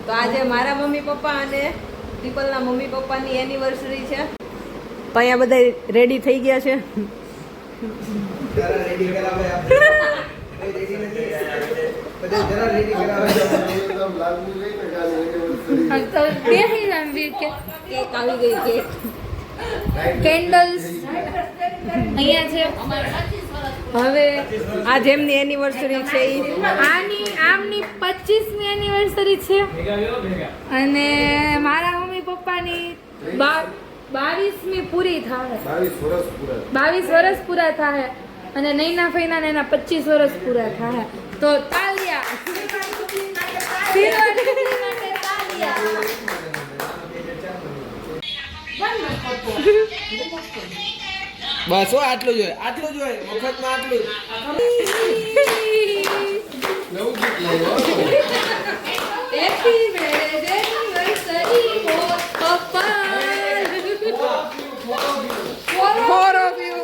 તો આજે મારા મમ્મી પપ્પા અને પીપલના મમ્મી પપ્પાની એનિવર્સરી છે. તો અહીંયા બધા રેડી થઈ ગયા છે. કેક આવી ગઈ. કેક કેન્ડલ્સ અહીંયા છે. હવે આ જેમની એનિવર્સરી છે આમની 25મી એનિવર્સરી છે અને મારા મમ્મી પપ્પાની 22મી પૂરી થાય. 22 વર્ષ પૂરા થાય અને નૈના ફૈના એના 25 વર્ષ પૂરા થાય. તો તાલિયા બસ આટલું જોઈએ મફતમાં આટલું નવું ગીત લાવ્યો. હેપી એનિવર્સરી પપ્પા ફોર ઓફ યુ.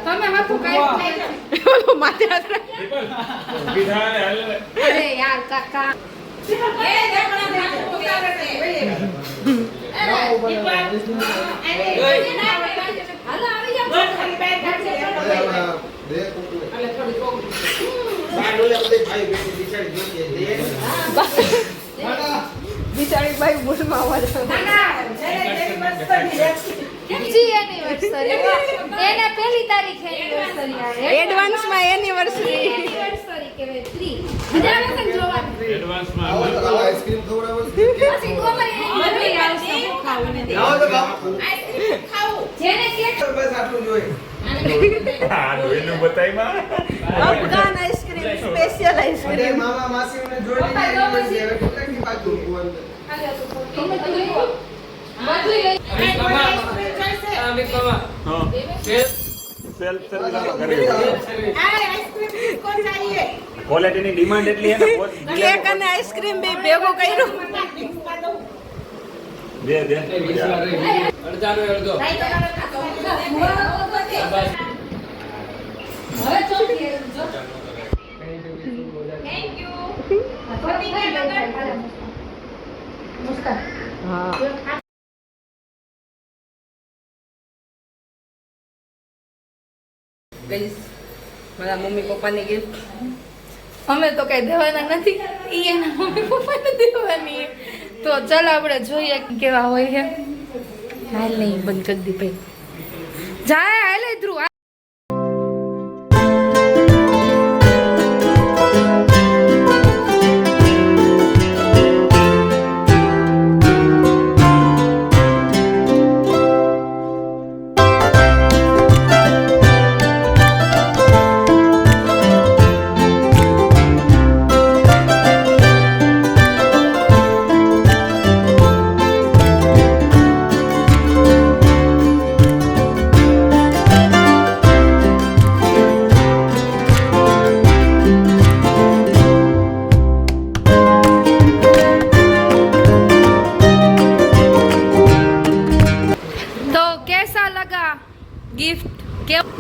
તમે હાથું કાઈ માથે હાથ અરે યાર કાકા બિચારી ભાઈ મૂળમાં અવાજ એને પહેલી તારીખે એનિવર્સરી આવે. એડવાન્સમાં એનિવર્સરી. એનિવર્સરી કહેવાય 3 મજા આવે છે જોવાની. એડવાન્સમાં આઈસ્ક્રીમ ખવડાવો પછી ગોમરી મમ્મી આવશે ખાવું ને આઈસ્ક્રીમ ખાવું જેને કેક બસ આટલું જોઈએ. આ ડોઈનું બતાઈમાં અફઘાન આઈસ્ક્રીમ, સ્પેશિયલ બધે આઈસ્ક્રીમ. મામા માસીઓને જોઈને એનિવર્સરી હવે કેટલાકની પાછું ભગવાન. તમે તો લઈ લો બધું લઈ સેલ્ફ સર્વિસ કરે ક્વોલિટીની ડિમાન્ડ એટલી છે ને કેક અને આઈસ્ક્રીમ બે ભેગું કર્યું. દે હવે ચોથી જો થેન્ક યુ મુસ્કાન હા. ગઈસ મારા મમ્મી પપ્પાની ગિફ્ટ. અમે તો કઈ દેવાના નથી ઈ એના મમ્મી પપ્પાને દેવાની. તો ચાલો આપણે જોઈએ કેવા હોય છે. હાલ નહીં બંધ કરી દી ભાઈ જાય હાલે ધ્રુવ.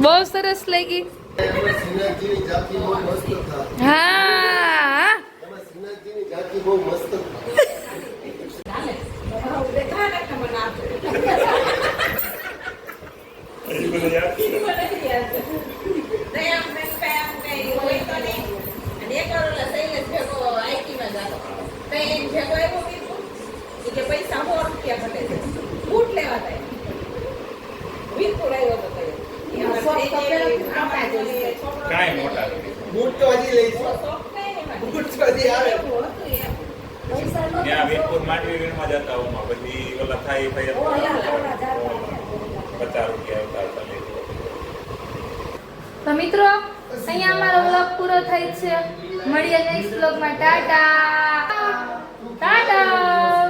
બહુ સરસ લાગી. શ્રીનાથજીની જાતિ બહુ મસ્ત હતા. હા તમે સોમનાથજીની ઝાંખી બહુ મસ્ત પૈસા 100 રૂપિયા ઘટે છે બૂટ લેવા થાય વીરપુર આવ્યો હતો કાંઈ મોટા બૂટ તો હજી લઈશું બૂટ તો હજી આવે ત્યાં વીરપુર માંડવી વીરમાં જતા હોમાં પછી ઓલા થાય 50 રૂપિયા આવતા તો મિત્રો અહીંયા અમારો વ્લોગ પૂરો થાય છે મળીએ નેક્સ્ટ વ્લોગમાં ટાટા ટાટા